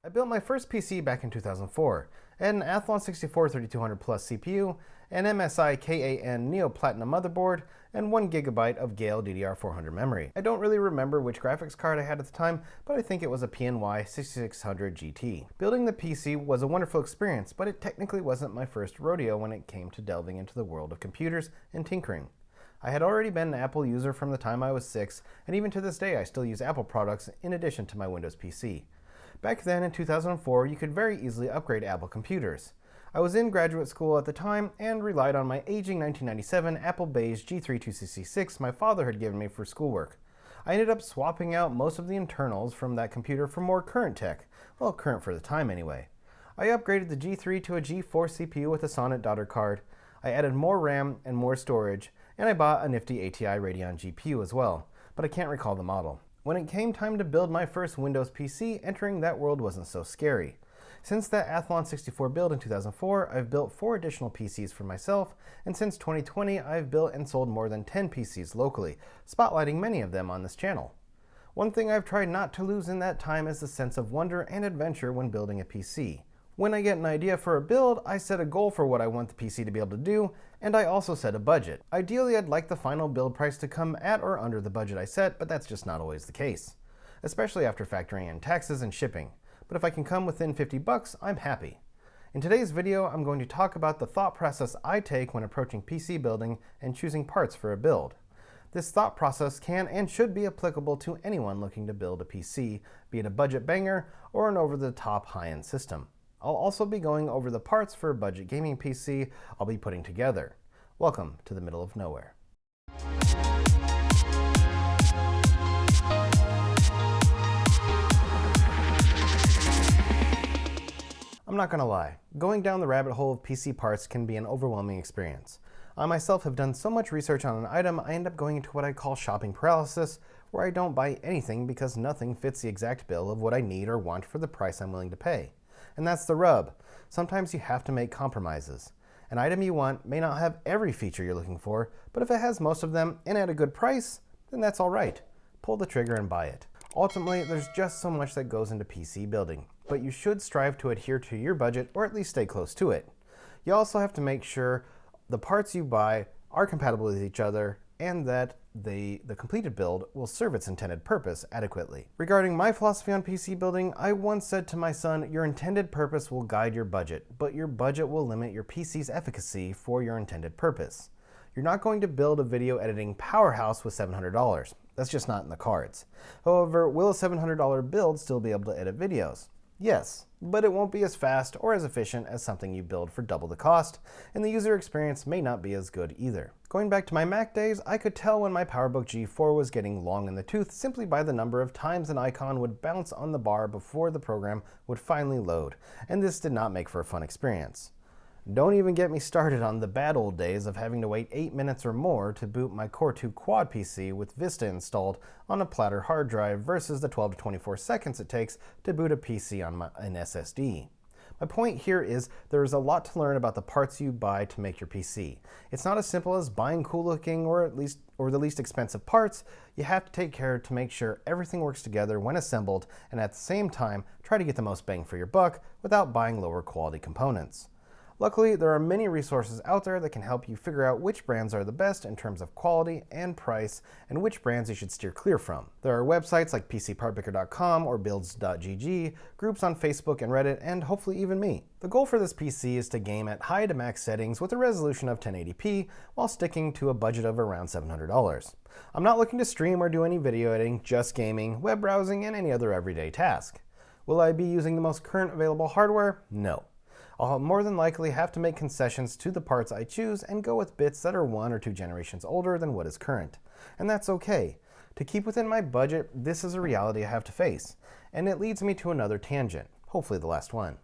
I built my first PC back in 2004, an Athlon 64 3200 Plus CPU, an MSI KAN Neo Platinum motherboard, and 1GB of Gale DDR400 memory. I don't really remember which graphics card I had at the time, but I think it was a PNY 6600 GT. Building the PC was a wonderful experience, but it technically wasn't my first rodeo when it came to delving into the world of computers and tinkering. I had already been an Apple user from the time I was 6, and even to this day I still use Apple products in addition to my Windows PC. Back then in 2004, you could very easily upgrade Apple computers. I was in graduate school at the time and relied on my aging 1997 Apple Beige G3266 my father had given me for schoolwork. I ended up swapping out most of the internals from that computer for more current tech, well, current for the time anyway. I upgraded the G3 to a G4 CPU with a Sonnet daughter card. I added more RAM and more storage, and I bought a nifty ATI Radeon GPU as well, but I can't recall the model. When it came time to build my first Windows PC, entering that world wasn't so scary. Since that Athlon 64 build in 2004, I've built 4 additional PCs for myself, and since 2020, I've built and sold more than 10 PCs locally, spotlighting many of them on this channel. One thing I've tried not to lose in that time is the sense of wonder and adventure when building a PC. When I get an idea for a build, I set a goal for what I want the PC to be able to do, and I also set a budget. Ideally, I'd like the final build price to come at or under the budget I set, but that's just not always the case, especially after factoring in taxes and shipping. But if I can come within 50 bucks, I'm happy. In today's video, I'm going to talk about the thought process I take when approaching PC building and choosing parts for a build. This thought process can and should be applicable to anyone looking to build a PC, be it a budget banger or an over-the-top high-end system. I'll also be going over the parts for a budget gaming PC I'll be putting together. Welcome to the middle of nowhere. I'm not gonna lie, going down the rabbit hole of PC parts can be an overwhelming experience. I myself have done so much research on an item, I end up going into what I call shopping paralysis, where I don't buy anything because nothing fits the exact bill of what I need or want for the price I'm willing to pay. And that's the rub. Sometimes you have to make compromises. An item you want may not have every feature you're looking for, but if it has most of them and at a good price, then that's all right. Pull the trigger and buy it. Ultimately, there's just so much that goes into PC building, but you should strive to adhere to your budget or at least stay close to it. You also have to make sure the parts you buy are compatible with each other and that the completed build will serve its intended purpose adequately. Regarding my philosophy on PC building, I once said to my son, your intended purpose will guide your budget, but your budget will limit your PC's efficacy for your intended purpose. You're not going to build a video editing powerhouse with $700. That's just not in the cards. However, will a $700 build still be able to edit videos? Yes, but it won't be as fast or as efficient as something you build for double the cost, and the user experience may not be as good either. Going back to my Mac days, I could tell when my PowerBook G4 was getting long in the tooth simply by the number of times an icon would bounce on the bar before the program would finally load, and this did not make for a fun experience. Don't even get me started on the bad old days of having to wait 8 minutes or more to boot my Core 2 Quad PC with Vista installed on a platter hard drive versus the 12 to 24 seconds it takes to boot a PC on an SSD. My point here is there is a lot to learn about the parts you buy to make your PC. It's not as simple as buying cool looking or the least expensive parts. You have to take care to make sure everything works together when assembled and at the same time try to get the most bang for your buck without buying lower quality components. Luckily, there are many resources out there that can help you figure out which brands are the best in terms of quality and price, and which brands you should steer clear from. There are websites like PCPartPicker.com or Builds.gg, groups on Facebook and Reddit, and hopefully even me. The goal for this PC is to game at high to max settings with a resolution of 1080p while sticking to a budget of around $700. I'm not looking to stream or do any video editing, just gaming, web browsing, and any other everyday task. Will I be using the most current available hardware? No. I'll more than likely have to make concessions to the parts I choose and go with bits that are 1 or 2 generations older than what is current. And that's okay. To keep within my budget, this is a reality I have to face. And it leads me to another tangent, hopefully the last one.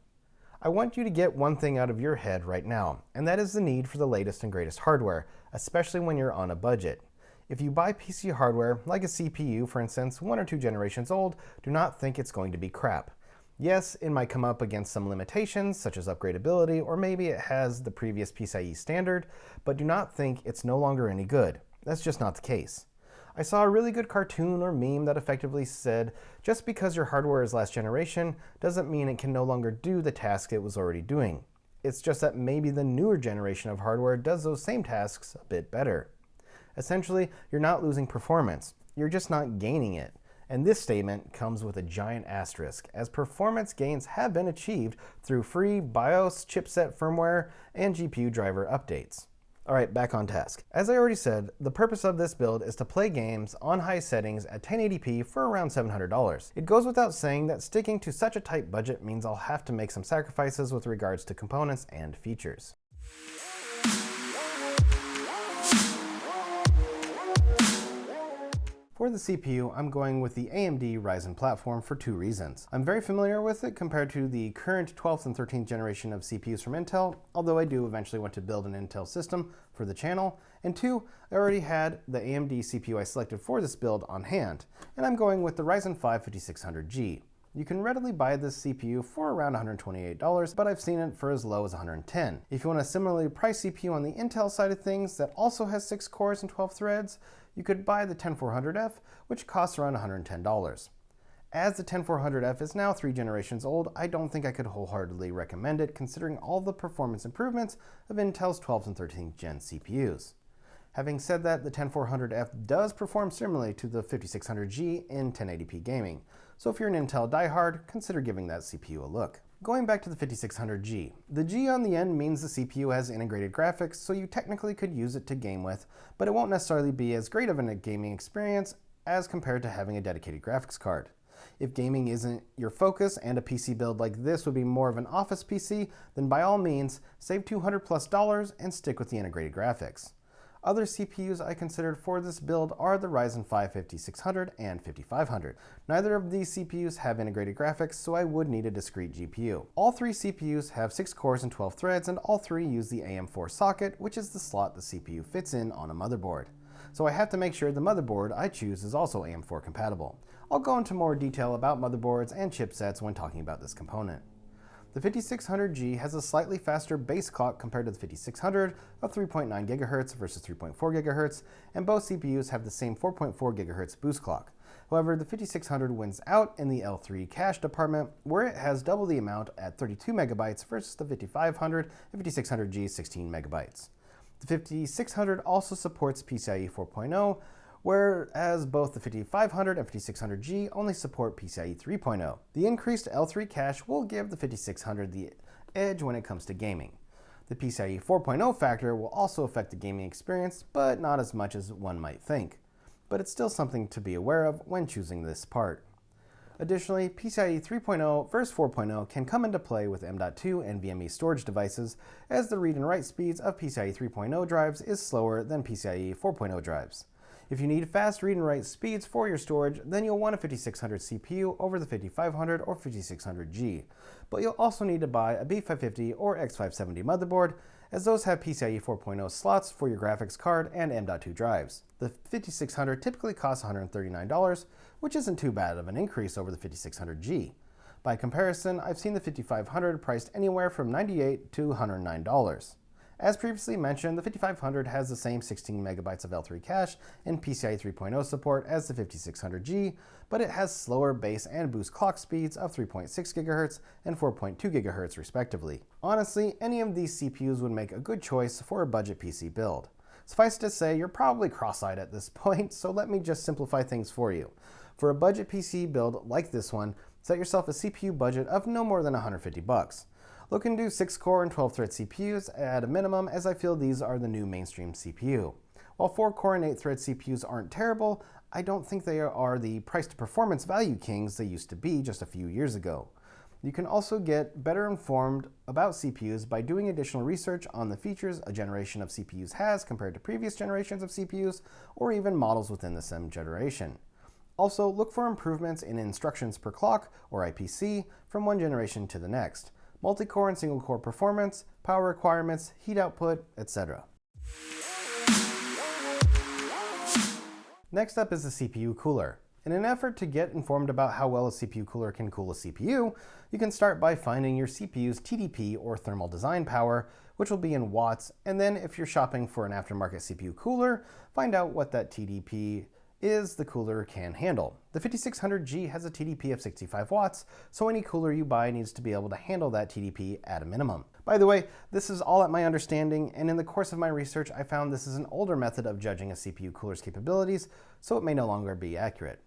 I want you to get one thing out of your head right now, and that is the need for the latest and greatest hardware, especially when you're on a budget. If you buy PC hardware, like a CPU for instance, 1 or 2 generations old, do not think it's going to be crap. Yes, it might come up against some limitations, such as upgradability, or maybe it has the previous PCIe standard, but do not think it's no longer any good. That's just not the case. I saw a really good cartoon or meme that effectively said, just because your hardware is last generation doesn't mean it can no longer do the task it was already doing. It's just that maybe the newer generation of hardware does those same tasks a bit better. Essentially, you're not losing performance, you're just not gaining it. And this statement comes with a giant asterisk, as performance gains have been achieved through free BIOS, chipset firmware, and GPU driver updates. Alright, back on task. As I already said, the purpose of this build is to play games on high settings at 1080p for around $700. It goes without saying that sticking to such a tight budget means I'll have to make some sacrifices with regards to components and features. For the CPU, I'm going with the AMD Ryzen platform for two reasons. I'm very familiar with it compared to the current 12th and 13th generation of CPUs from Intel, although I do eventually want to build an Intel system for the channel. And two, I already had the AMD CPU I selected for this build on hand, and I'm going with the Ryzen 5 5600G. You can readily buy this CPU for around $128, but I've seen it for as low as $110. If you want a similarly priced CPU on the Intel side of things that also has 6 cores and 12 threads, you could buy the 10400F, which costs around $110. As the 10400F is now 3 generations old, I don't think I could wholeheartedly recommend it considering all the performance improvements of Intel's 12th and 13th gen CPUs. Having said that, the 10400F does perform similarly to the 5600G in 1080p gaming, so if you're an Intel diehard, consider giving that CPU a look. Going back to the 5600G, the G on the end means the CPU has integrated graphics, so you technically could use it to game with, but it won't necessarily be as great of a gaming experience as compared to having a dedicated graphics card. If gaming isn't your focus and a PC build like this would be more of an office PC, then by all means, save $200+ and stick with the integrated graphics. Other CPUs I considered for this build are the Ryzen 5 5600 and 5500. Neither of these CPUs have integrated graphics, so I would need a discrete GPU. All three CPUs have 6 cores and 12 threads, and all three use the AM4 socket, which is the slot the CPU fits in on a motherboard. So I have to make sure the motherboard I choose is also AM4 compatible. I'll go into more detail about motherboards and chipsets when talking about this component. The 5600G has a slightly faster base clock compared to the 5600 of 3.9 GHz versus 3.4 GHz, and both CPUs have the same 4.4 GHz boost clock. However, the 5600 wins out in the L3 cache department, where it has double the amount at 32 MB versus the 5500 and 5600G 16 MB. The 5600 also supports PCIe 4.0, whereas both the 5500 and 5600G only support PCIe 3.0. The increased L3 cache will give the 5600 the edge when it comes to gaming. The PCIe 4.0 factor will also affect the gaming experience, but not as much as one might think. But it's still something to be aware of when choosing this part. Additionally, PCIe 3.0 versus 4.0 can come into play with M.2 and NVMe storage devices, as the read and write speeds of PCIe 3.0 drives is slower than PCIe 4.0 drives. If you need fast read and write speeds for your storage, then you'll want a 5600 CPU over the 5500 or 5600G, but you'll also need to buy a B550 or X570 motherboard, as those have PCIe 4.0 slots for your graphics card and M.2 drives. The 5600 typically costs $139, which isn't too bad of an increase over the 5600G. By comparison, I've seen the 5500 priced anywhere from $98 to $109. As previously mentioned, the 5500 has the same 16 MB of L3 cache and PCIe 3.0 support as the 5600G, but it has slower base and boost clock speeds of 3.6 GHz and 4.2 GHz respectively. Honestly, any of these CPUs would make a good choice for a budget PC build. Suffice to say, you're probably cross-eyed at this point, so let me just simplify things for you. For a budget PC build like this one, set yourself a CPU budget of no more than $150. Look into 6-core and 12-thread CPUs at a minimum, as I feel these are the new mainstream CPU. While 4-core and 8-thread CPUs aren't terrible, I don't think they are the price-to-performance value kings they used to be just a few years ago. You can also get better informed about CPUs by doing additional research on the features a generation of CPUs has compared to previous generations of CPUs, or even models within the same generation. Also, look for improvements in instructions per clock, or IPC, from one generation to the next. Multi-core and single-core performance, power requirements, heat output, etc. Next up is the CPU cooler. In an effort to get informed about how well a CPU cooler can cool a CPU, you can start by finding your CPU's TDP or thermal design power, which will be in watts, and then if you're shopping for an aftermarket CPU cooler, find out what that TDP is the cooler can handle. The 5600G has a TDP of 65 watts, so any cooler you buy needs to be able to handle that TDP at a minimum. By the way, this is all at my understanding, and in the course of my research I found this is an older method of judging a CPU cooler's capabilities, so it may no longer be accurate.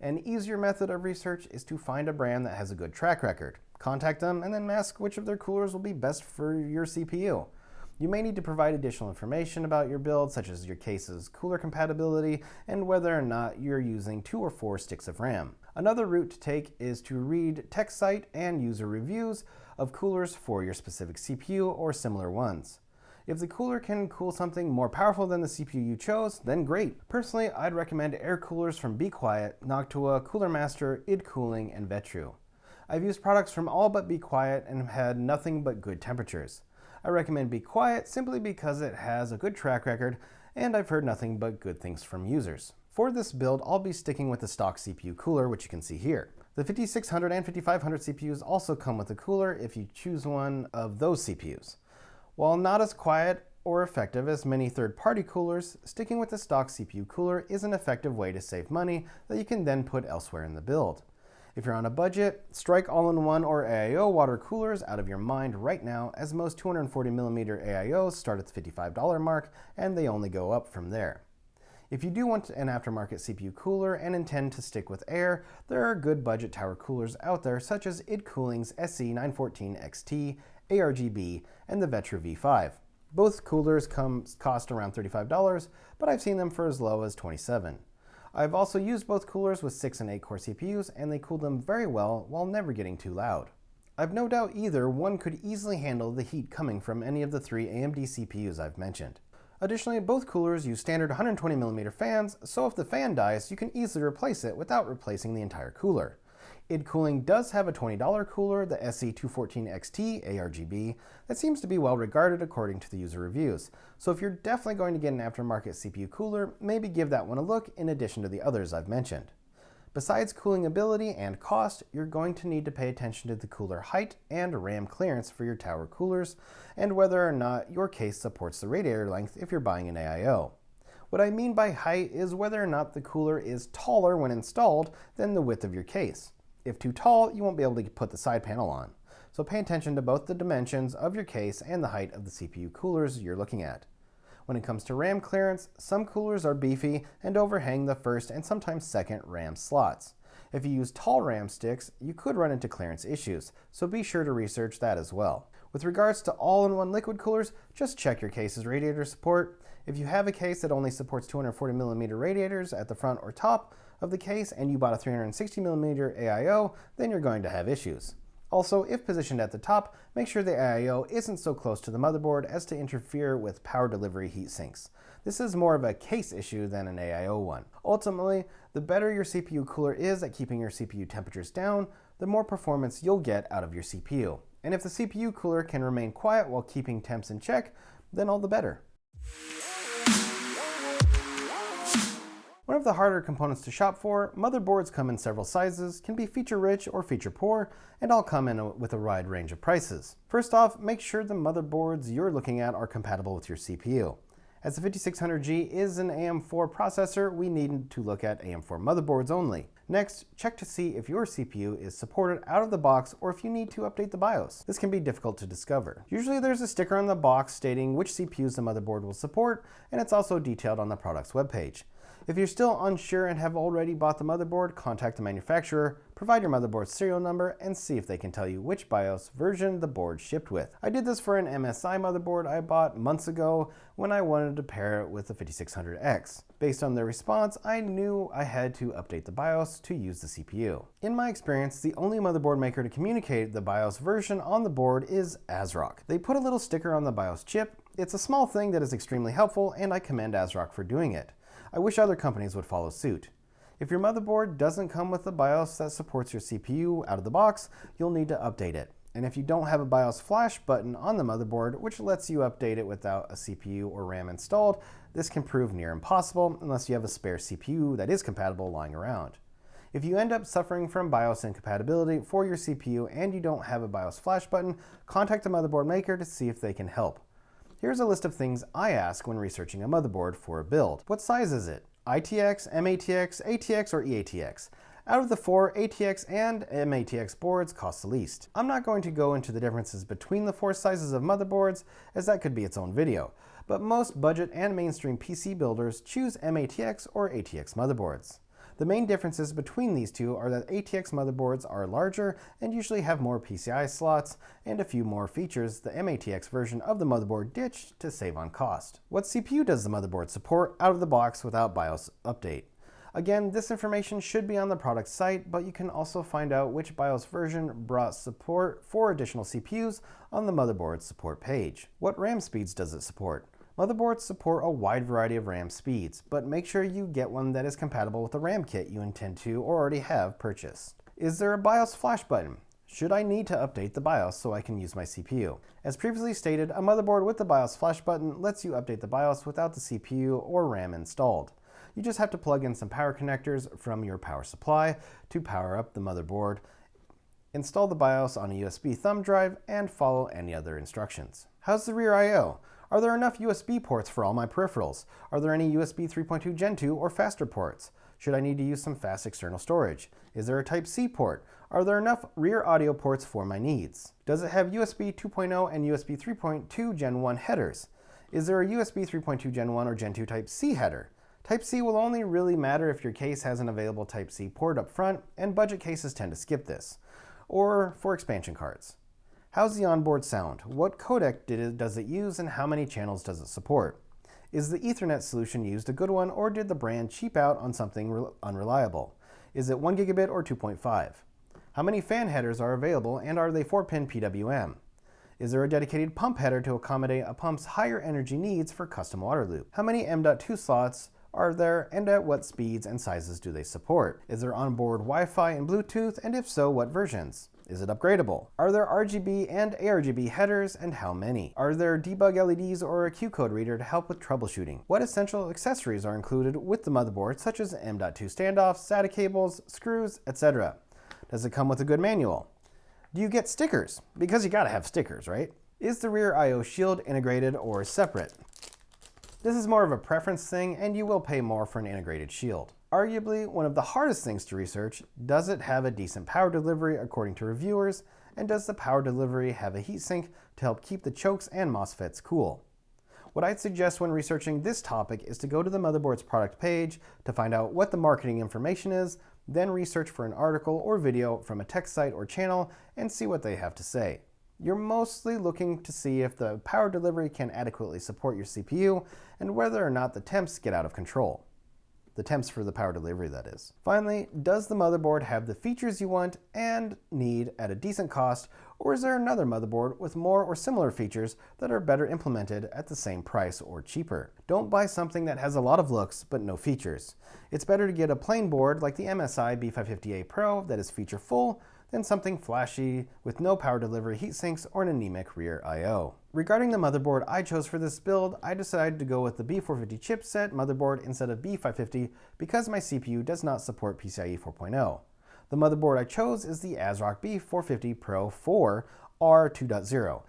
An easier method of research is to find a brand that has a good track record. Contact them and then ask which of their coolers will be best for your CPU. You may need to provide additional information about your build, such as your case's cooler compatibility and whether or not you're using 2 or 4 sticks of RAM. Another route to take is to read tech site and user reviews of coolers for your specific CPU or similar ones. If the cooler can cool something more powerful than the CPU you chose, then great. Personally, I'd recommend air coolers from Be Quiet, Noctua, Cooler Master, id Cooling, and Vetru. I've used products from all but Be Quiet and have had nothing but good temperatures. I recommend Be Quiet simply because it has a good track record and I've heard nothing but good things from users. For this build, I'll be sticking with the stock CPU cooler, which you can see here. The 5600 and 5500 CPUs also come with a cooler if you choose one of those CPUs. While not as quiet or effective as many third-party coolers, sticking with the stock CPU cooler is an effective way to save money that you can then put elsewhere in the build. If you're on a budget, strike all-in-one or AIO water coolers out of your mind right now, as most 240mm AIOs start at the $55 mark and they only go up from there. If you do want an aftermarket CPU cooler and intend to stick with air, there are good budget tower coolers out there such as id Cooling's SC914XT, ARGB, and the Vetru V5. Both coolers cost around $35, but I've seen them for as low as $27. I've also used both coolers with 6 and 8 core CPUs and they cool them very well while never getting too loud. I've no doubt either one could easily handle the heat coming from any of the 3 AMD CPUs I've mentioned. Additionally, both coolers use standard 120mm fans, so if the fan dies, you can easily replace it without replacing the entire cooler. id Cooling does have a $20 cooler, the SC214XT ARGB, that seems to be well regarded according to the user reviews. So if you're definitely going to get an aftermarket CPU cooler, maybe give that one a look in addition to the others I've mentioned. Besides cooling ability and cost, you're going to need to pay attention to the cooler height and RAM clearance for your tower coolers, and whether or not your case supports the radiator length if you're buying an AIO. What I mean by height is whether or not the cooler is taller when installed than the width of your case. If too tall, you won't be able to put the side panel on. So pay attention to both the dimensions of your case and the height of the CPU coolers you're looking at. When it comes to RAM clearance, some coolers are beefy and overhang the first and sometimes second RAM slots. If you use tall RAM sticks, you could run into clearance issues, so be sure to research that as well. With regards to all-in-one liquid coolers, just check your case's radiator support. If you have a case that only supports 240mm radiators at the front or top of the case and you bought a 360mm AIO, then you're going to have issues. Also, if positioned at the top, make sure the AIO isn't so close to the motherboard as to interfere with power delivery heat sinks. This is more of a case issue than an AIO one. Ultimately, the better your CPU cooler is at keeping your CPU temperatures down, the more performance you'll get out of your CPU. And if the CPU cooler can remain quiet while keeping temps in check, then all the better. One of the harder components to shop for, motherboards come in several sizes, can be feature-rich or feature-poor, and all come in with a wide range of prices. First off, make sure the motherboards you're looking at are compatible with your CPU. As the 5600G is an AM4 processor, we need to look at AM4 motherboards only. Next, check to see if your CPU is supported out of the box or if you need to update the BIOS. This can be difficult to discover. Usually there's a sticker on the box stating which CPUs the motherboard will support, and it's also detailed on the product's webpage. If you're still unsure and have already bought the motherboard, contact the manufacturer, provide your motherboard serial number, and see if they can tell you which BIOS version the board shipped with. I did this for an MSI motherboard I bought months ago when I wanted to pair it with the 5600X. Based on their response, I knew I had to update the BIOS to use the CPU. In my experience, the only motherboard maker to communicate the BIOS version on the board is ASRock. They put a little sticker on the BIOS chip. It's a small thing that is extremely helpful, and I commend ASRock for doing it. I wish other companies would follow suit. If your motherboard doesn't come with a BIOS that supports your CPU out of the box, you'll need to update it. And if you don't have a BIOS flash button on the motherboard, which lets you update it without a CPU or RAM installed, this can prove near impossible unless you have a spare CPU that is compatible lying around. If you end up suffering from BIOS incompatibility for your CPU and you don't have a BIOS flash button, contact the motherboard maker to see if they can help. Here's a list of things I ask when researching a motherboard for a build. What size is it? ITX, MATX, ATX, or EATX. Out of the four, ATX and MATX boards cost the least. I'm not going to go into the differences between the four sizes of motherboards, as that could be its own video, but most budget and mainstream PC builders choose MATX or ATX motherboards. The main differences between these two are that ATX motherboards are larger and usually have more PCI slots and a few more features the MATX version of the motherboard ditched to save on cost. What CPU does the motherboard support out of the box without BIOS update? Again, this information should be on the product site, but you can also find out which BIOS version brought support for additional CPUs on the motherboard support page. What RAM speeds does it support? Motherboards support a wide variety of RAM speeds, but make sure you get one that is compatible with the RAM kit you intend to or already have purchased. Is there a BIOS flash button? Should I need to update the BIOS so I can use my CPU? As previously stated, a motherboard with the BIOS flash button lets you update the BIOS without the CPU or RAM installed. You just have to plug in some power connectors from your power supply to power up the motherboard, install the BIOS on a USB thumb drive, and follow any other instructions. How's the rear I/O? Are there enough USB ports for all my peripherals? Are there any USB 3.2 Gen 2 or faster ports? Should I need to use some fast external storage? Is there a Type-C port? Are there enough rear audio ports for my needs? Does it have USB 2.0 and USB 3.2 Gen 1 headers? Is there a USB 3.2 Gen 1 or Gen 2 Type-C header? Type-C will only really matter if your case has an available Type-C port up front, and budget cases tend to skip this, or for expansion cards. How's the onboard sound? What codec does it use, and how many channels does it support? Is the Ethernet solution used a good one, or did the brand cheap out on something unreliable? Is it 1 gigabit or 2.5? How many fan headers are available, and are they 4-pin PWM? Is there a dedicated pump header to accommodate a pump's higher energy needs for custom water loop? How many M.2 slots are there, and at what speeds and sizes do they support? Is there onboard Wi-Fi and Bluetooth, and if so, what versions? Is it upgradable? Are there RGB and ARGB headers, and how many? Are there debug LEDs or a Q code reader to help with troubleshooting? What essential accessories are included with the motherboard, such as M.2 standoffs, SATA cables, screws, etc.? Does it come with a good manual? Do you get stickers? Because you gotta have stickers, right? Is the rear I/O shield integrated or separate? This is more of a preference thing, and you will pay more for an integrated shield. Arguably, one of the hardest things to research, does it have a decent power delivery according to reviewers, and does the power delivery have a heatsink to help keep the chokes and MOSFETs cool? What I'd suggest when researching this topic is to go to the motherboard's product page to find out what the marketing information is, then research for an article or video from a tech site or channel and see what they have to say. You're mostly looking to see if the power delivery can adequately support your CPU and whether or not the temps get out of control. The temps for the power delivery, that is. Finally, does the motherboard have the features you want and need at a decent cost, or is there another motherboard with more or similar features that are better implemented at the same price or cheaper? Don't buy something that has a lot of looks but no features. It's better to get a plain board like the MSI B550A Pro that is feature full than something flashy with no power delivery heatsinks or an anemic rear I/O. Regarding the motherboard I chose for this build, I decided to go with the B450 chipset motherboard instead of B550 because my CPU does not support PCIe 4.0. The motherboard I chose is the ASRock B450 Pro 4 R2.0.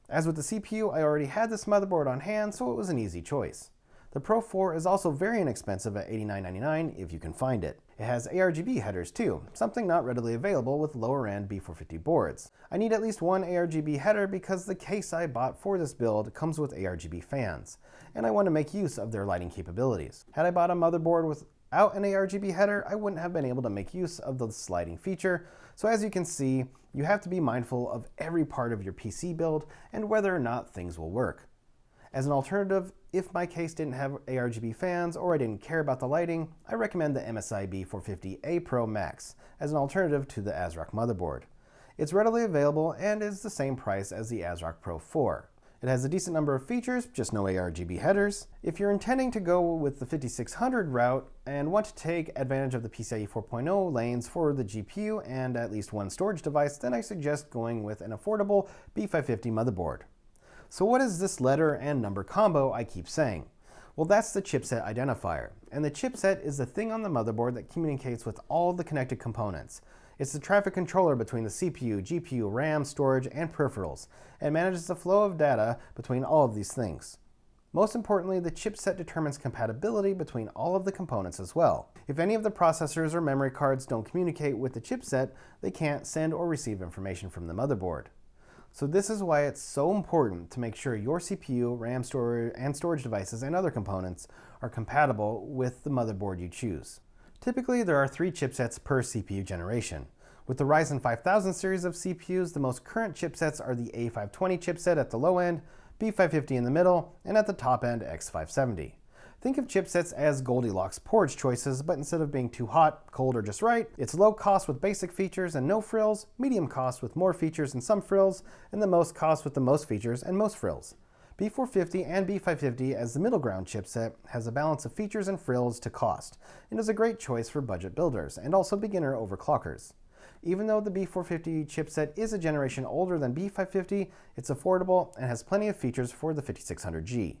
As with the CPU, I already had this motherboard on hand, so it was an easy choice. The Pro 4 is also very inexpensive at $89.99 if you can find it. It has ARGB headers too, something not readily available with lower-end B450 boards. I need at least one ARGB header because the case I bought for this build comes with ARGB fans, and I want to make use of their lighting capabilities. Had I bought a motherboard without an ARGB header, I wouldn't have been able to make use of the sliding feature, so as you can see, you have to be mindful of every part of your PC build and whether or not things will work. As an alternative, if my case didn't have ARGB fans or I didn't care about the lighting, I recommend the MSI B450A Pro Max as an alternative to the ASRock motherboard. It's readily available and is the same price as the ASRock Pro 4. It has a decent number of features, just no ARGB headers. If you're intending to go with the 5600 route and want to take advantage of the PCIe 4.0 lanes for the GPU and at least one storage device, then I suggest going with an affordable B550 motherboard. So what is this letter and number combo I keep saying? Well, that's the chipset identifier, and the chipset is the thing on the motherboard that communicates with all the connected components. It's the traffic controller between the CPU, GPU, RAM, storage, and peripherals, and manages the flow of data between all of these things. Most importantly, the chipset determines compatibility between all of the components as well. If any of the processors or memory cards don't communicate with the chipset, they can't send or receive information from the motherboard. So this is why it's so important to make sure your CPU, RAM storage devices, and other components are compatible with the motherboard you choose. Typically, there are 3 chipsets per CPU generation. With the Ryzen 5000 series of CPUs, the most current chipsets are the A520 chipset at the low end, B550 in the middle, and at the top end, X570. Think of chipsets as Goldilocks porridge choices, but instead of being too hot, cold, or just right, it's low cost with basic features and no frills, medium cost with more features and some frills, and the most cost with the most features and most frills. B450 and B550 as the middle ground chipset has a balance of features and frills to cost, and is a great choice for budget builders, and also beginner overclockers. Even though the B450 chipset is a generation older than B550, it's affordable and has plenty of features for the 5600G.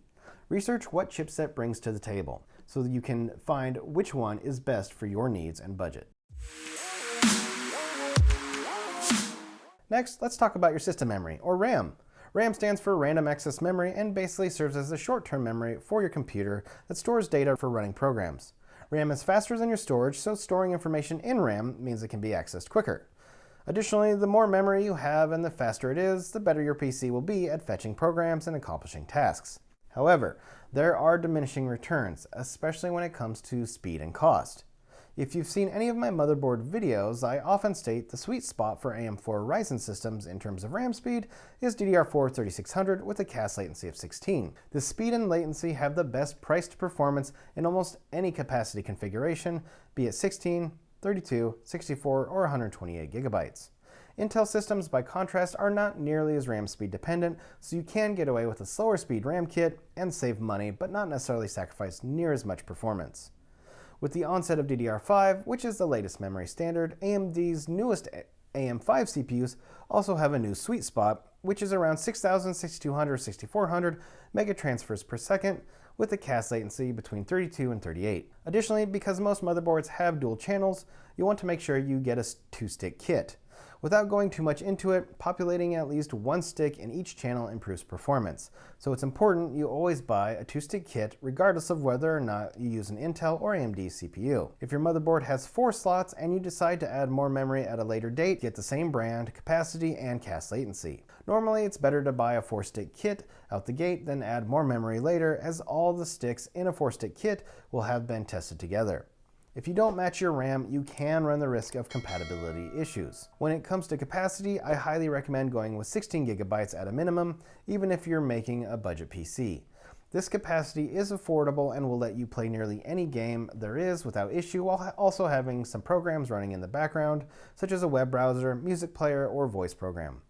Research what chipset brings to the table so that you can find which one is best for your needs and budget. Next, let's talk about your system memory, or RAM. RAM stands for Random Access Memory and basically serves as the short-term memory for your computer that stores data for running programs. RAM is faster than your storage, so storing information in RAM means it can be accessed quicker. Additionally, the more memory you have and the faster it is, the better your PC will be at fetching programs and accomplishing tasks. However, there are diminishing returns, especially when it comes to speed and cost. If you've seen any of my motherboard videos, I often state the sweet spot for AM4 Ryzen systems in terms of RAM speed is DDR4 3600 with a CAS latency of 16. The speed and latency have the best price to performance in almost any capacity configuration, be it 16, 32, 64, or 128 gigabytes. Intel systems, by contrast, are not nearly as RAM speed dependent, so you can get away with a slower speed RAM kit and save money, but not necessarily sacrifice near as much performance. With the onset of DDR5, which is the latest memory standard, AMD's newest AM5 CPUs also have a new sweet spot, which is around 6,000, 6,200, 6,400 megatransfers per second, with a CAS latency between 32 and 38. Additionally, because most motherboards have dual channels, you want to make sure you get a 2-stick kit. Without going too much into it, populating at least 1 stick in each channel improves performance. So it's important you always buy a 2-stick kit regardless of whether or not you use an Intel or AMD CPU. If your motherboard has 4 slots and you decide to add more memory at a later date, get the same brand, capacity, and CAS latency. Normally, it's better to buy a 4-stick kit out the gate than add more memory later, as all the sticks in a 4-stick kit will have been tested together. If you don't match your RAM, you can run the risk of compatibility issues. When it comes to capacity, I highly recommend going with 16 gigabytes at a minimum, even if you're making a budget PC. This capacity is affordable and will let you play nearly any game there is without issue, while also having some programs running in the background, such as a web browser, music player, or voice program.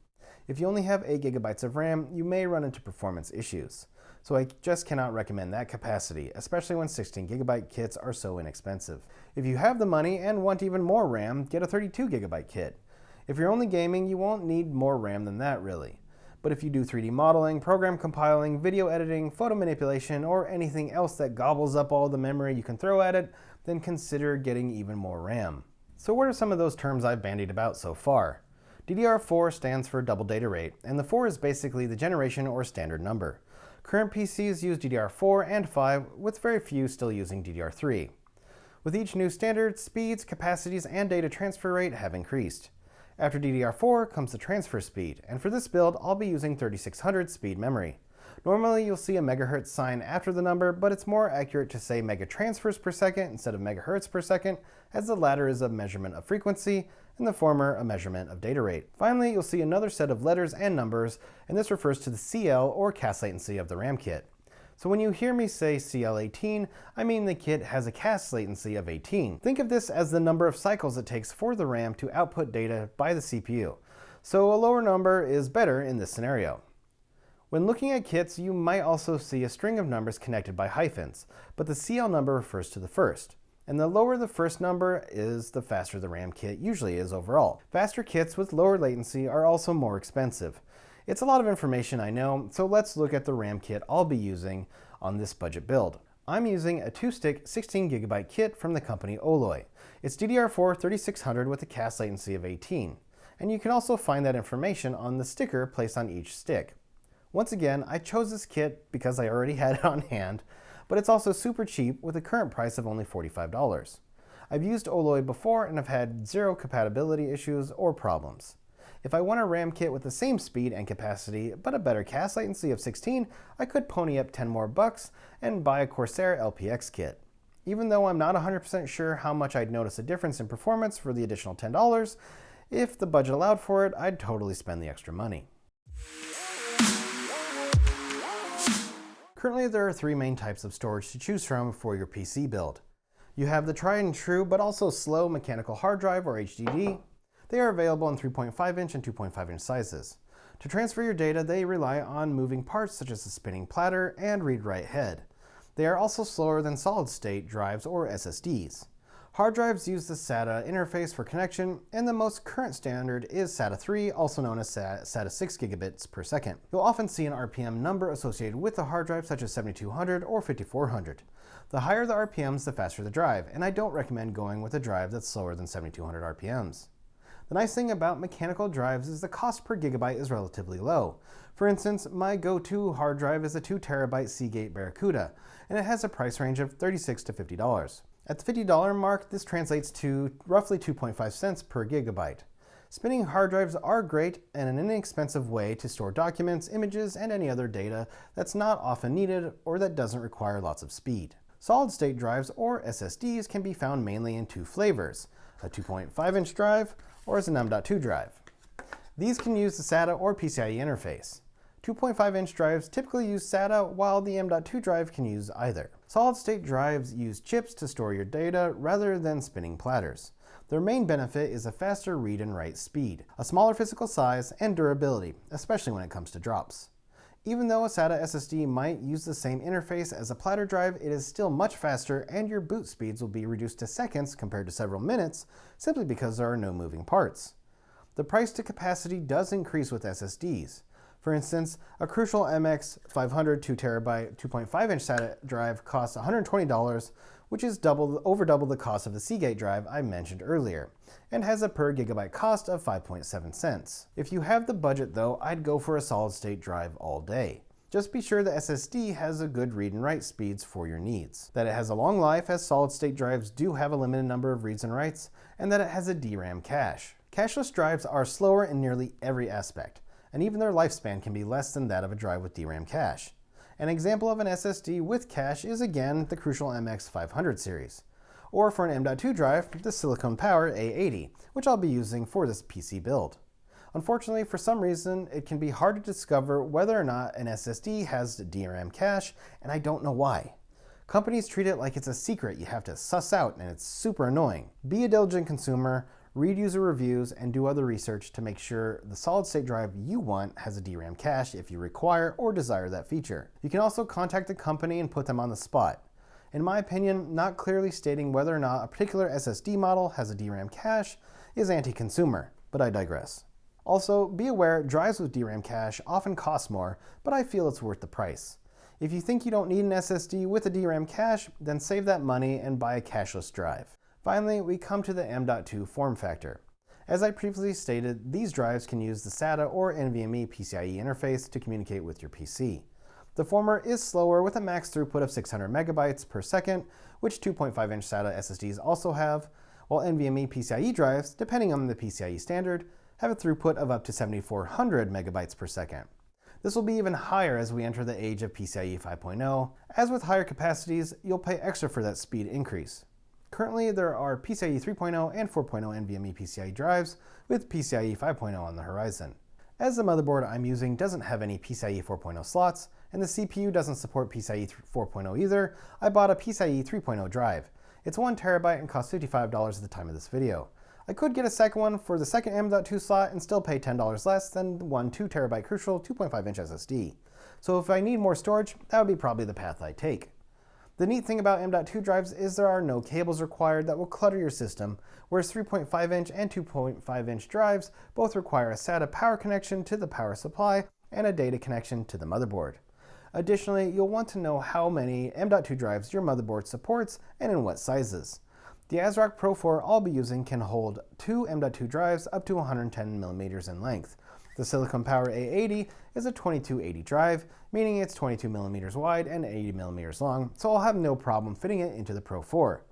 If you only have 8 gigabytes of RAM, you may run into performance issues. So I just cannot recommend that capacity, especially when 16 gigabyte kits are so inexpensive. If you have the money and want even more RAM, get a 32 gigabyte kit. If you're only gaming, you won't need more RAM than that really. But if you do 3D modeling, program compiling, video editing, photo manipulation, or anything else that gobbles up all the memory you can throw at it, then consider getting even more RAM. So what are some of those terms I've bandied about so far? DDR4 stands for double data rate, and the 4 is basically the generation or standard number. Current PCs use DDR4 and 5, with very few still using DDR3. With each new standard, speeds, capacities, and data transfer rate have increased. After DDR4 comes the transfer speed, and for this build, I'll be using 3600 speed memory. Normally, you'll see a megahertz sign after the number, but it's more accurate to say megatransfers per second instead of megahertz per second, as the latter is a measurement of frequency, and the former a measurement of data rate. Finally, you'll see another set of letters and numbers, and this refers to the CL or CAS latency of the RAM kit. So when you hear me say CL18, I mean the kit has a CAS latency of 18. Think of this as the number of cycles it takes for the RAM to output data by the CPU. So a lower number is better in this scenario. When looking at kits, you might also see a string of numbers connected by hyphens, but the CL number refers to the first. And the lower the first number is, the faster the RAM kit usually is overall. Faster kits with lower latency are also more expensive. It's a lot of information, I know, so let's look at the RAM kit I'll be using on this budget build. I'm using a 2-stick 16 gigabyte kit from the company Oloy. It's DDR4 3600 with a CAS latency of 18. And you can also find that information on the sticker placed on each stick. Once again, I chose this kit because I already had it on hand, but it's also super cheap with a current price of only $45. I've used Oloy before and have had zero compatibility issues or problems. If I want a RAM kit with the same speed and capacity, but a better cast latency of 16, I could pony up 10 more bucks and buy a Corsair LPX kit. Even though I'm not 100% sure how much I'd notice a difference in performance for the additional $10, if the budget allowed for it, I'd totally spend the extra money. Currently, there are three main types of storage to choose from for your PC build. You have the tried and true but also slow mechanical hard drive or HDD. They are available in 3.5-inch and 2.5-inch sizes. To transfer your data, they rely on moving parts such as a spinning platter and read-write head. They are also slower than solid-state drives or SSDs. Hard drives use the SATA interface for connection, and the most current standard is SATA 3, also known as SATA 6 gigabits per second. You'll often see an RPM number associated with the hard drive such as 7200 or 5400. The higher the RPMs, the faster the drive, and I don't recommend going with a drive that's slower than 7200 RPMs. The nice thing about mechanical drives is the cost per gigabyte is relatively low. For instance, my go-to hard drive is a 2TB Seagate Barracuda, and it has a price range of $36 to $50. At the $50 mark, this translates to roughly 2.5 cents per gigabyte. Spinning hard drives are great and an inexpensive way to store documents, images, and any other data that's not often needed or that doesn't require lots of speed. Solid-state drives or SSDs can be found mainly in two flavors, a 2.5-inch drive or as an M.2 drive. These can use the SATA or PCIe interface. 2.5-inch drives typically use SATA, while the M.2 drive can use either. Solid-state drives use chips to store your data rather than spinning platters. Their main benefit is a faster read and write speed, a smaller physical size, and durability, especially when it comes to drops. Even though a SATA SSD might use the same interface as a platter drive, it is still much faster, and your boot speeds will be reduced to seconds compared to several minutes, simply because there are no moving parts. The price to capacity does increase with SSDs. For instance, a Crucial MX 500 2TB 2.5-inch SATA drive costs $120, which is over double the cost of the Seagate drive I mentioned earlier, and has a per gigabyte cost of 5.7 cents. If you have the budget though, I'd go for a solid-state drive all day. Just be sure the SSD has a good read and write speeds for your needs, that it has a long life as solid-state drives do have a limited number of reads and writes, and that it has a DRAM cache. Cache-less drives are slower in nearly every aspect, and even their lifespan can be less than that of a drive with DRAM cache. An example of an SSD with cache is again the Crucial MX 500 series, or for an M.2 drive, the Silicon Power A80, which I'll be using for this PC build. Unfortunately, for some reason, it can be hard to discover whether or not an SSD has DRAM cache, and I don't know why. Companies treat it like it's a secret you have to suss out, and it's super annoying. Be a diligent consumer, read user reviews, and do other research to make sure the solid-state drive you want has a DRAM cache if you require or desire that feature. You can also contact the company and put them on the spot. In my opinion, not clearly stating whether or not a particular SSD model has a DRAM cache is anti-consumer, but I digress. Also, be aware drives with DRAM cache often cost more, but I feel it's worth the price. If you think you don't need an SSD with a DRAM cache, then save that money and buy a cache-less drive. Finally, we come to the M.2 form factor. As I previously stated, these drives can use the SATA or NVMe PCIe interface to communicate with your PC. The former is slower with a max throughput of 600 megabytes per second, which 2.5-inch SATA SSDs also have, while NVMe PCIe drives, depending on the PCIe standard, have a throughput of up to 7,400 megabytes per second. This will be even higher as we enter the age of PCIe 5.0. As with higher capacities, you'll pay extra for that speed increase. Currently, there are PCIe 3.0 and 4.0 NVMe PCIe drives, with PCIe 5.0 on the horizon. As the motherboard I'm using doesn't have any PCIe 4.0 slots, and the CPU doesn't support PCIe 4.0 either, I bought a PCIe 3.0 drive. It's 1 terabyte and costs $55 at the time of this video. I could get a second one for the second M.2 slot and still pay $10 less than one 2 terabyte Crucial 2.5-inch SSD. So if I need more storage, that would be probably the path I take. The neat thing about M.2 drives is there are no cables required that will clutter your system, whereas 3.5-inch and 2.5-inch drives both require a SATA power connection to the power supply and a data connection to the motherboard. Additionally, you'll want to know how many M.2 drives your motherboard supports and in what sizes. The ASRock Pro 4 I'll be using can hold two M.2 drives up to 110 millimeters in length, The Silicon Power A80 is a 2280 drive, meaning it's 22mm wide and 80mm long, so I'll have no problem fitting it into the Pro 4.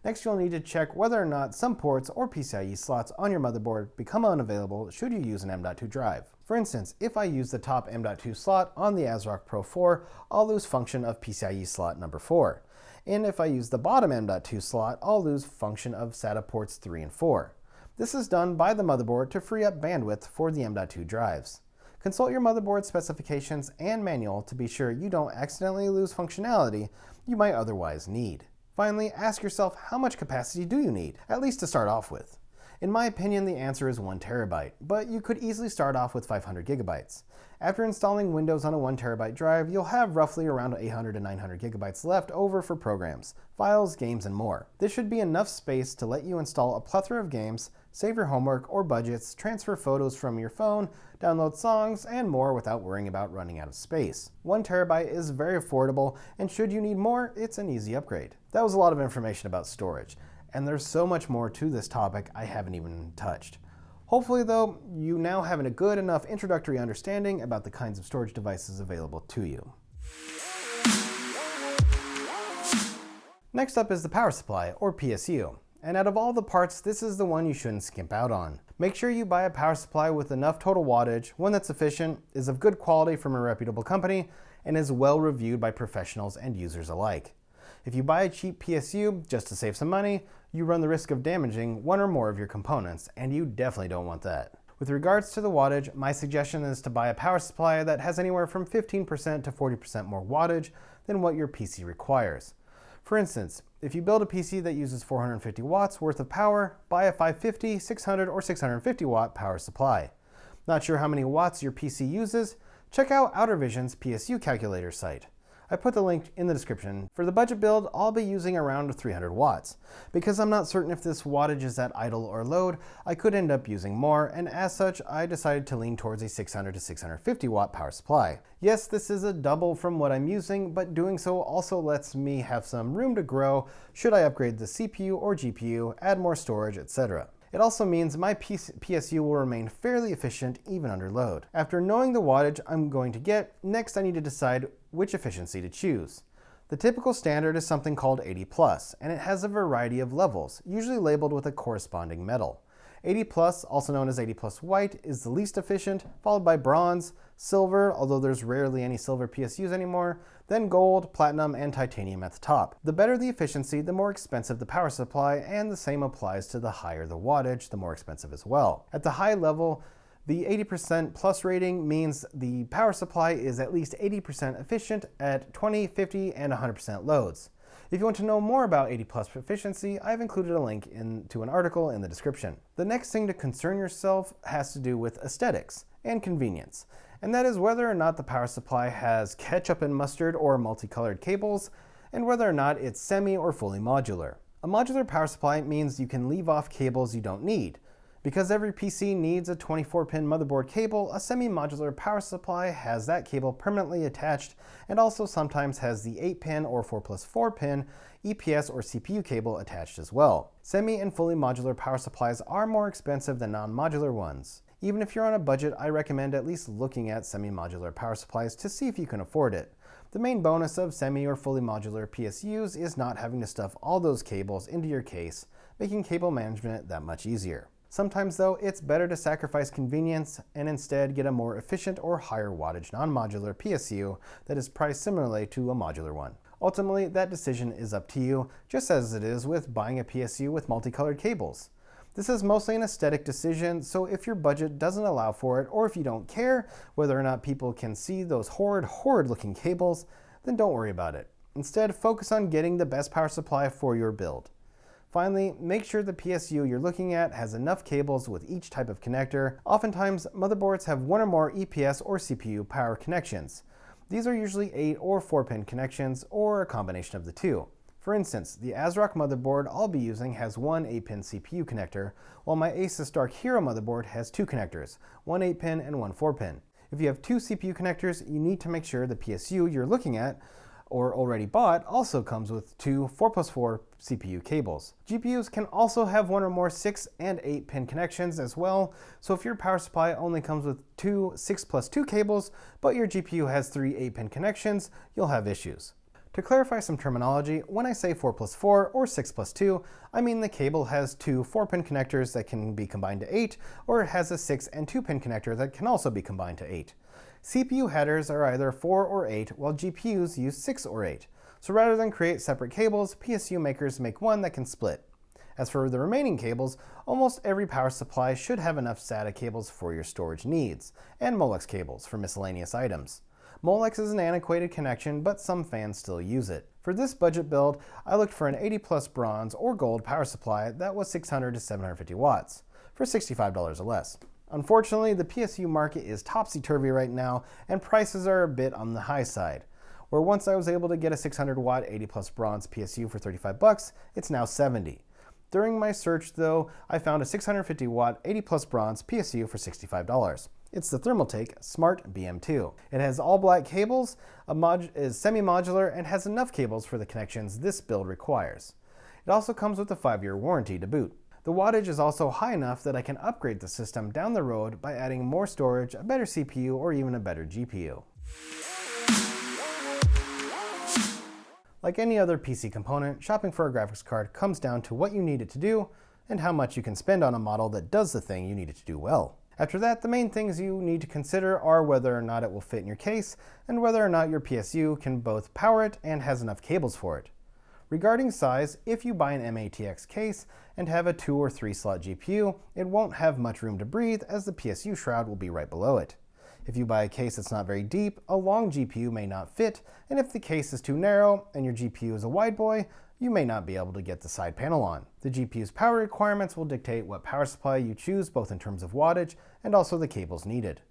Next, you'll need to check whether or not some ports or PCIe slots on your motherboard become unavailable should you use an M.2 drive. For instance, if I use the top M.2 slot on the ASRock Pro 4, I'll lose function of PCIe slot number 4. And if I use the bottom M.2 slot, I'll lose function of SATA ports 3 and 4. This is done by the motherboard to free up bandwidth for the M.2 drives. Consult your motherboard specifications and manual to be sure you don't accidentally lose functionality you might otherwise need. Finally, ask yourself how much capacity do you need, at least to start off with. In my opinion, the answer is 1 terabyte, but you could easily start off with 500 gigabytes. After installing Windows on a 1 terabyte drive, you'll have roughly around 800 to 900 gigabytes left over for programs, files, games, and more. This should be enough space to let you install a plethora of games, save your homework or budgets, transfer photos from your phone, download songs, and more without worrying about running out of space. 1 terabyte is very affordable, and should you need more, it's an easy upgrade. That was a lot of information about storage, and there's so much more to this topic I haven't even touched. Hopefully though, you now have a good enough introductory understanding about the kinds of storage devices available to you. Next up is the power supply, or PSU. And out of all the parts, this is the one you shouldn't skimp out on. Make sure you buy a power supply with enough total wattage, one that's efficient, is of good quality from a reputable company, and is well reviewed by professionals and users alike. If you buy a cheap PSU just to save some money, you run the risk of damaging one or more of your components, and you definitely don't want that. With regards to the wattage, my suggestion is to buy a power supply that has anywhere from 15% to 40% more wattage than what your PC requires. For instance, if you build a PC that uses 450 watts worth of power, buy a 550, 600, or 650 watt power supply. Not sure how many watts your PC uses? Check out OuterVision's PSU calculator site. I put the link in the description. For the budget build, I'll be using around 300 watts. Because I'm not certain if this wattage is at idle or load, I could end up using more, and as such, I decided to lean towards a 600 to 650 watt power supply. Yes, this is a double from what I'm using, but doing so also lets me have some room to grow should I upgrade the CPU or GPU, add more storage, etc. It also means my PSU will remain fairly efficient even under load. After knowing the wattage I'm going to get, next I need to decide which efficiency to choose. The typical standard is something called 80+, and it has a variety of levels, usually labeled with a corresponding metal. 80+, also known as 80+ white, is the least efficient, followed by bronze, silver, although there's rarely any silver PSUs anymore, then gold, platinum, and titanium at the top. The better the efficiency, the more expensive the power supply, and the same applies to the higher the wattage, the more expensive as well. At the high level, the 80% plus rating means the power supply is at least 80% efficient at 20, 50, and 100% loads. If you want to know more about 80+ efficiency, I've included a link to an article in the description. The next thing to concern yourself has to do with aesthetics and convenience, and that is whether or not the power supply has ketchup and mustard or multicolored cables, and whether or not it's semi or fully modular. A modular power supply means you can leave off cables you don't need. Because every PC needs a 24-pin motherboard cable, a semi-modular power supply has that cable permanently attached and also sometimes has the 8-pin or 4+4-pin EPS or CPU cable attached as well. Semi and fully modular power supplies are more expensive than non-modular ones. Even if you're on a budget, I recommend at least looking at semi-modular power supplies to see if you can afford it. The main bonus of semi or fully modular PSUs is not having to stuff all those cables into your case, making cable management that much easier. Sometimes though, it's better to sacrifice convenience and instead get a more efficient or higher wattage non-modular PSU that is priced similarly to a modular one. Ultimately, that decision is up to you, just as it is with buying a PSU with multicolored cables. This is mostly an aesthetic decision, so if your budget doesn't allow for it, or if you don't care whether or not people can see those horrid looking cables, then don't worry about it. Instead, focus on getting the best power supply for your build. Finally, make sure the PSU you're looking at has enough cables with each type of connector. Oftentimes, motherboards have one or more EPS or CPU power connections. These are usually 8 or 4-pin connections, or a combination of the two. For instance, the ASRock motherboard I'll be using has one 8-pin CPU connector, while my Asus Dark Hero motherboard has two connectors, one 8-pin and one 4-pin. If you have two CPU connectors, you need to make sure the PSU you're looking at or already bought also comes with two 4+4 CPU cables. GPUs can also have one or more 6 and 8 pin connections as well, so if your power supply only comes with two 6+2 cables, but your GPU has 3 8-pin connections, you'll have issues. To clarify some terminology, when I say 4+4 or 6+2, I mean the cable has two 4-pin connectors that can be combined to 8, or it has a 6 and 2-pin connector that can also be combined to 8. CPU headers are either 4 or 8, while GPUs use 6 or 8. So rather than create separate cables, PSU makers make one that can split. As for the remaining cables, almost every power supply should have enough SATA cables for your storage needs, and Molex cables for miscellaneous items. Molex is an antiquated connection, but some fans still use it. For this budget build, I looked for an 80+ bronze or gold power supply that was 600 to 750 watts, for $65 or less. Unfortunately, the PSU market is topsy-turvy right now, and prices are a bit on the high side. Where once I was able to get a 600 watt 80+ bronze PSU for $35, it's now $70. During my search though, I found a 650 watt 80+ bronze PSU for $65. It's the Thermaltake Smart BM2. It has all black cables, is semi-modular, and has enough cables for the connections this build requires. It also comes with a 5-year warranty to boot. The wattage is also high enough that I can upgrade the system down the road by adding more storage, a better CPU, or even a better GPU. Like any other PC component, shopping for a graphics card comes down to what you need it to do and how much you can spend on a model that does the thing you need it to do well. After that, the main things you need to consider are whether or not it will fit in your case and whether or not your PSU can both power it and has enough cables for it. Regarding size, if you buy an MATX case and have a 2 or 3 slot GPU, it won't have much room to breathe as the PSU shroud will be right below it. If you buy a case that's not very deep, a long GPU may not fit, and if the case is too narrow and your GPU is a wide boy, you may not be able to get the side panel on. The GPU's power requirements will dictate what power supply you choose, both in terms of wattage and also the cables needed.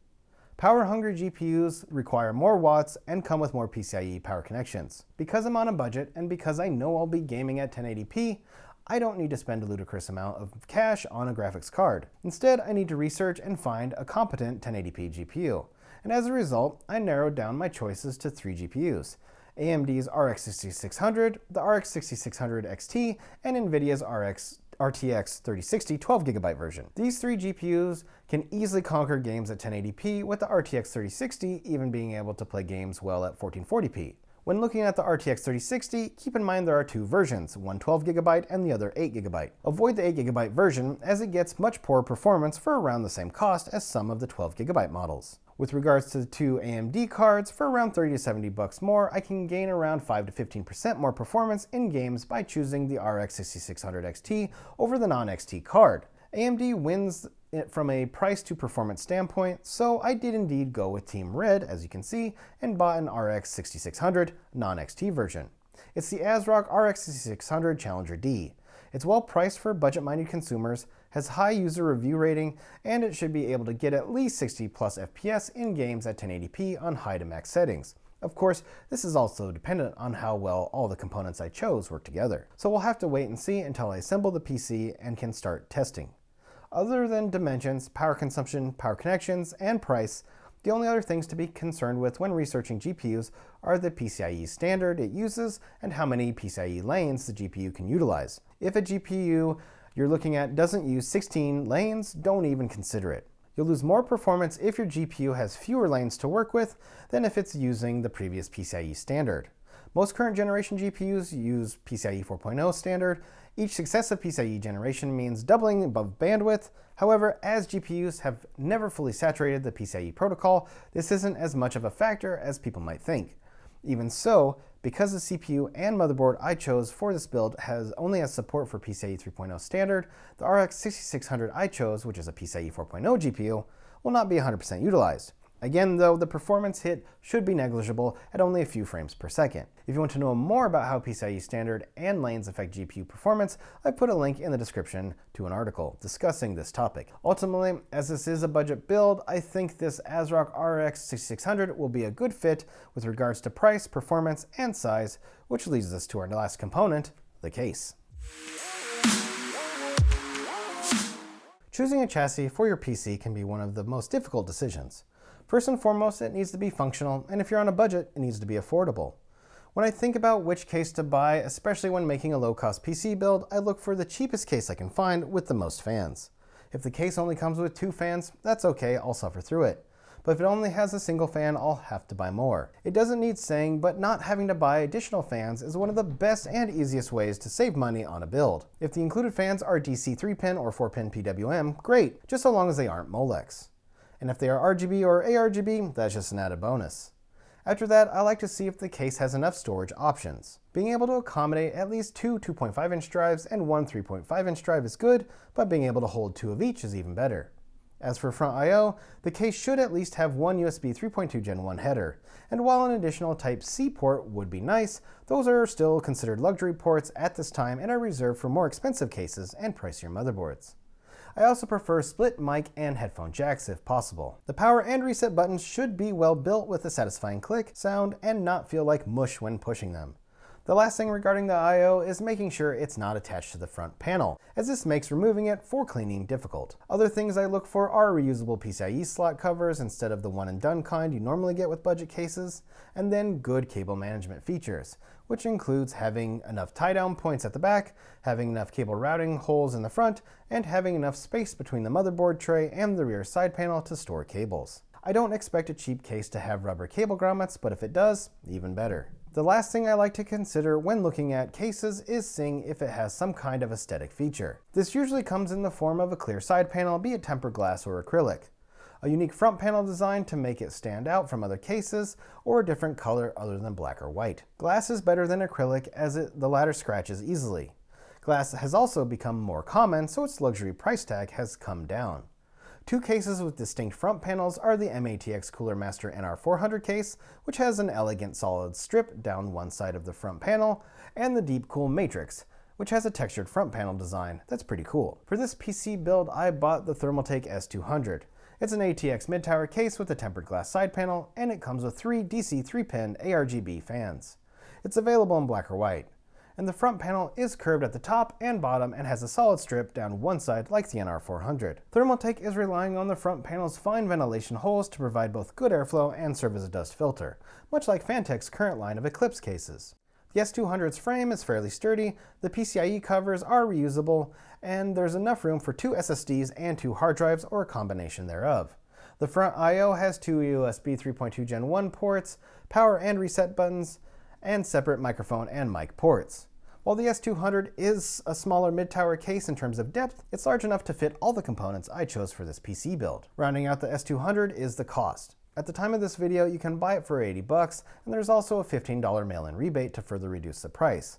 Power-hungry GPUs require more watts and come with more PCIe power connections. Because I'm on a budget and because I know I'll be gaming at 1080p, I don't need to spend a ludicrous amount of cash on a graphics card. Instead, I need to research and find a competent 1080p GPU. And as a result, I narrowed down my choices to 3 GPUs. AMD's RX 6600, the RX 6600 XT, and NVIDIA's RTX 3060 12GB version. These 3 GPUs can easily conquer games at 1080p, with the RTX 3060 even being able to play games well at 1440p. When looking at the RTX 3060, keep in mind there are 2 versions, one 12GB and the other 8GB. Avoid the 8GB version as it gets much poorer performance for around the same cost as some of the 12GB models. With regards to the 2 AMD cards, for around $30 to $70 more, I can gain around 5 to 15% more performance in games by choosing the RX 6600 XT over the non-XT card. AMD wins it from a price to performance standpoint, so I did indeed go with Team Red, as you can see, and bought an RX 6600 non-XT version. It's the ASRock RX 6600 Challenger D. It's well priced for budget-minded consumers, has high user review rating, and it should be able to get at least 60+ FPS in games at 1080p on high to max settings. Of course, this is also dependent on how well all the components I chose work together. So we'll have to wait and see until I assemble the PC and can start testing. Other than dimensions, power consumption, power connections, and price, the only other things to be concerned with when researching GPUs are the PCIe standard it uses and how many PCIe lanes the GPU can utilize. If a GPU you're looking at doesn't use 16 lanes, don't even consider it. You'll lose more performance if your GPU has fewer lanes to work with than if it's using the previous PCIe standard. Most current generation GPUs use PCIe 4.0 standard. Each successive PCIe generation means doubling above bandwidth. However, as GPUs have never fully saturated the PCIe protocol, this isn't as much of a factor as people might think. Even so, because the CPU and motherboard I chose for this build only has support for PCIe 3.0 standard, the RX 6600 I chose, which is a PCIe 4.0 GPU, will not be 100% utilized. Again though, the performance hit should be negligible at only a few frames per second. If you want to know more about how PCIe standard and lanes affect GPU performance, I put a link in the description to an article discussing this topic. Ultimately, as this is a budget build, I think this ASRock RX 6600 will be a good fit with regards to price, performance, and size, which leads us to our last component, the case. Choosing a chassis for your PC can be one of the most difficult decisions. First and foremost, it needs to be functional, and if you're on a budget, it needs to be affordable. When I think about which case to buy, especially when making a low-cost PC build, I look for the cheapest case I can find with the most fans. If the case only comes with 2 fans, that's okay, I'll suffer through it. But if it only has a single fan, I'll have to buy more. It doesn't need saying, but not having to buy additional fans is one of the best and easiest ways to save money on a build. If the included fans are DC 3-pin or 4-pin PWM, great, just so long as they aren't Molex. And if they are RGB or ARGB, that's just an added bonus. After that, I like to see if the case has enough storage options. Being able to accommodate at least 2 2.5-inch drives and 1 3.5-inch drive is good, but being able to hold 2 of each is even better. As for front I/O, the case should at least have one USB 3.2 Gen 1 header, and while an additional Type-C port would be nice, those are still considered luxury ports at this time and are reserved for more expensive cases and pricier motherboards. I also prefer split mic and headphone jacks if possible. The power and reset buttons should be well built with a satisfying click sound and not feel like mush when pushing them. The last thing regarding the I/O is making sure it's not attached to the front panel, as this makes removing it for cleaning difficult. Other things I look for are reusable PCIe slot covers instead of the one and done kind you normally get with budget cases, and then good cable management features, which includes having enough tie-down points at the back, having enough cable routing holes in the front, and having enough space between the motherboard tray and the rear side panel to store cables. I don't expect a cheap case to have rubber cable grommets, but if it does, even better. The last thing I like to consider when looking at cases is seeing if it has some kind of aesthetic feature. This usually comes in the form of a clear side panel, be it tempered glass or acrylic, a unique front panel design to make it stand out from other cases, or a different color other than black or white. Glass is better than acrylic as the latter scratches easily. Glass has also become more common, so its luxury price tag has come down. 2 cases with distinct front panels are the MATX Cooler Master NR400 case, which has an elegant solid strip down one side of the front panel, and the Deep Cool Matrix, which has a textured front panel design that's pretty cool. For this PC build, I bought the Thermaltake S200. It's an ATX mid-tower case with a tempered glass side panel, and it comes with 3 DC 3-pin ARGB fans. It's available in black or white. And the front panel is curved at the top and bottom and has a solid strip down one side like the NR400. Thermaltake is relying on the front panel's fine ventilation holes to provide both good airflow and serve as a dust filter, much like Fantech's current line of Eclipse cases. The S200's frame is fairly sturdy, the PCIe covers are reusable, and there's enough room for 2 SSDs and 2 hard drives or a combination thereof. The front I/O has 2 USB 3.2 Gen 1 ports, power and reset buttons, and separate microphone and mic ports. While the S200 is a smaller mid-tower case in terms of depth, it's large enough to fit all the components I chose for this PC build. Rounding out the S200 is the cost. At the time of this video, you can buy it for $80, and there's also a $15 mail-in rebate to further reduce the price.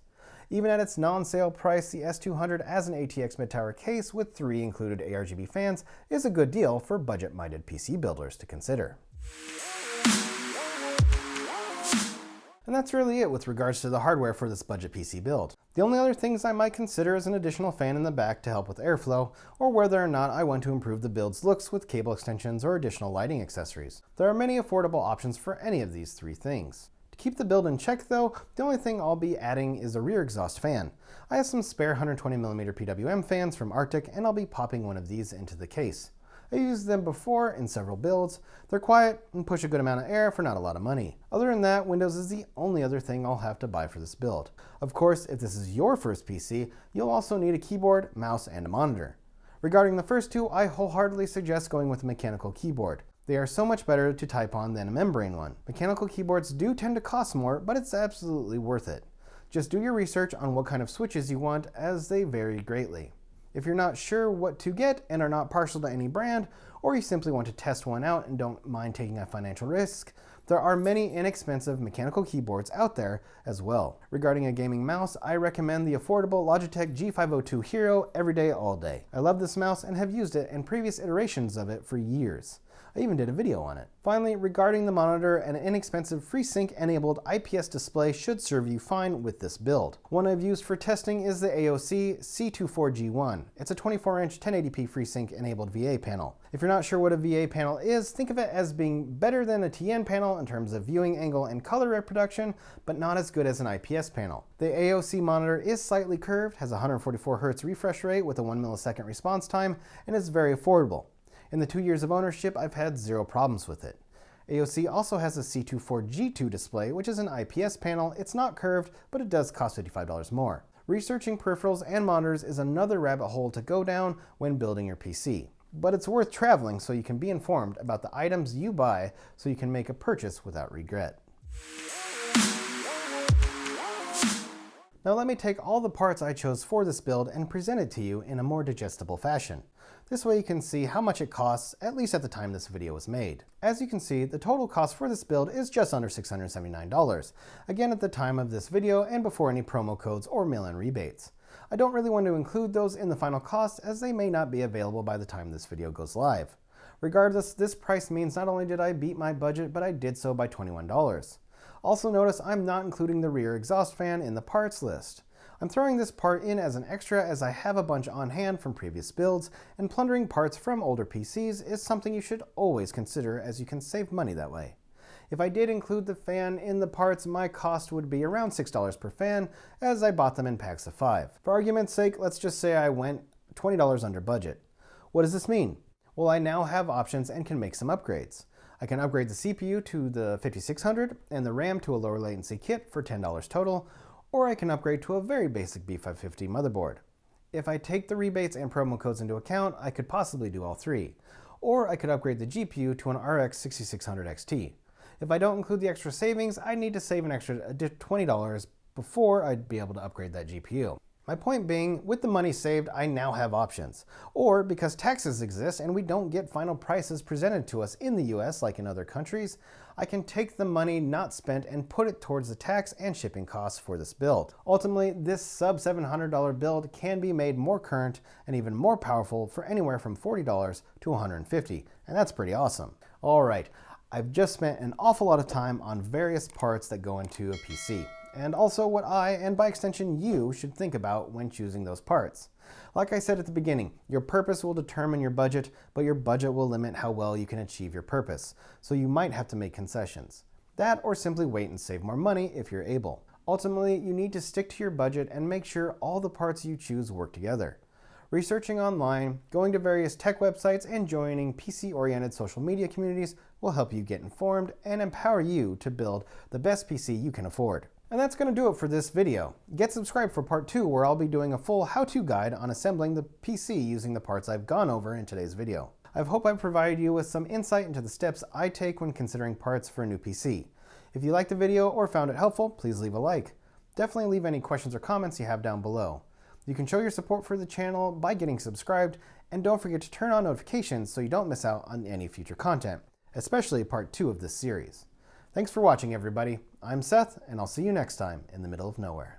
Even at its non-sale price, the S200 as an ATX mid-tower case with 3 included ARGB fans is a good deal for budget-minded PC builders to consider. And that's really it with regards to the hardware for this budget PC build. The only other things I might consider is an additional fan in the back to help with airflow, or whether or not I want to improve the build's looks with cable extensions or additional lighting accessories. There are many affordable options for any of these 3 things. To keep the build in check though, the only thing I'll be adding is a rear exhaust fan. I have some spare 120mm PWM fans from Arctic, and I'll be popping one of these into the case. I used them before in several builds. They're quiet and push a good amount of air for not a lot of money. Other than that, Windows is the only other thing I'll have to buy for this build. Of course, if this is your first PC, you'll also need a keyboard, mouse, and a monitor. Regarding the first 2, I wholeheartedly suggest going with a mechanical keyboard. They are so much better to type on than a membrane one. Mechanical keyboards do tend to cost more, but it's absolutely worth it. Just do your research on what kind of switches you want, as they vary greatly. If you're not sure what to get and are not partial to any brand, or you simply want to test one out and don't mind taking a financial risk, there are many inexpensive mechanical keyboards out there as well. Regarding a gaming mouse, I recommend the affordable Logitech G502 Hero every day, all day. I love this mouse and have used it in previous iterations of it for years. I even did a video on it. Finally, regarding the monitor, an inexpensive FreeSync enabled IPS display should serve you fine with this build. One I've used for testing is the AOC C24G1. It's a 24-inch 1080p FreeSync enabled VA panel. If you're not sure what a VA panel is, think of it as being better than a TN panel in terms of viewing angle and color reproduction, but not as good as an IPS panel. The AOC monitor is slightly curved, has a 144Hz refresh rate with a 1 millisecond response time, and is very affordable. In the 2 years of ownership, I've had 0 problems with it. AOC also has a C24G2 display, which is an IPS panel. It's not curved, but it does cost $55 more. Researching peripherals and monitors is another rabbit hole to go down when building your PC. But it's worth traveling so you can be informed about the items you buy so you can make a purchase without regret. Now let me take all the parts I chose for this build and present it to you in a more digestible fashion. This way you can see how much it costs, at least at the time this video was made. As you can see, the total cost for this build is just under $679, again at the time of this video and before any promo codes or mail-in rebates. I don't really want to include those in the final cost as they may not be available by the time this video goes live. Regardless, this price means not only did I beat my budget, but I did so by $21. Also notice I'm not including the rear exhaust fan in the parts list. I'm throwing this part in as an extra as I have a bunch on hand from previous builds, and plundering parts from older PCs is something you should always consider as you can save money that way. If I did include the fan in the parts, my cost would be around $6 per fan as I bought them in packs of 5. For argument's sake, let's just say I went $20 under budget. What does this mean? Well, I now have options and can make some upgrades. I can upgrade the CPU to the 5600 and the RAM to a lower latency kit for $10 total, or I can upgrade to a very basic B550 motherboard. If I take the rebates and promo codes into account, I could possibly do all three. Or I could upgrade the GPU to an RX 6600 XT. If I don't include the extra savings, I'd need to save an extra $20 before I'd be able to upgrade that GPU. My point being, with the money saved, I now have options. Or because taxes exist and we don't get final prices presented to us in the US like in other countries, I can take the money not spent and put it towards the tax and shipping costs for this build. Ultimately, this sub $700 build can be made more current and even more powerful for anywhere from $40 to $150, and that's pretty awesome. All right, I've just spent an awful lot of time on various parts that go into a PC. And also what I, and by extension you, should think about when choosing those parts. Like I said at the beginning, your purpose will determine your budget, but your budget will limit how well you can achieve your purpose, so you might have to make concessions. That or simply wait and save more money if you're able. Ultimately, you need to stick to your budget and make sure all the parts you choose work together. Researching online, going to various tech websites, and joining PC-oriented social media communities will help you get informed and empower you to build the best PC you can afford. And that's going to do it for this video. Get subscribed for part 2 where I'll be doing a full how-to guide on assembling the PC using the parts I've gone over in today's video. I hope I've provided you with some insight into the steps I take when considering parts for a new PC. If you liked the video or found it helpful, please leave a like. Definitely leave any questions or comments you have down below. You can show your support for the channel by getting subscribed, and don't forget to turn on notifications so you don't miss out on any future content, especially part 2 of this series. Thanks for watching, everybody. I'm Seth, and I'll see you next time in the middle of nowhere.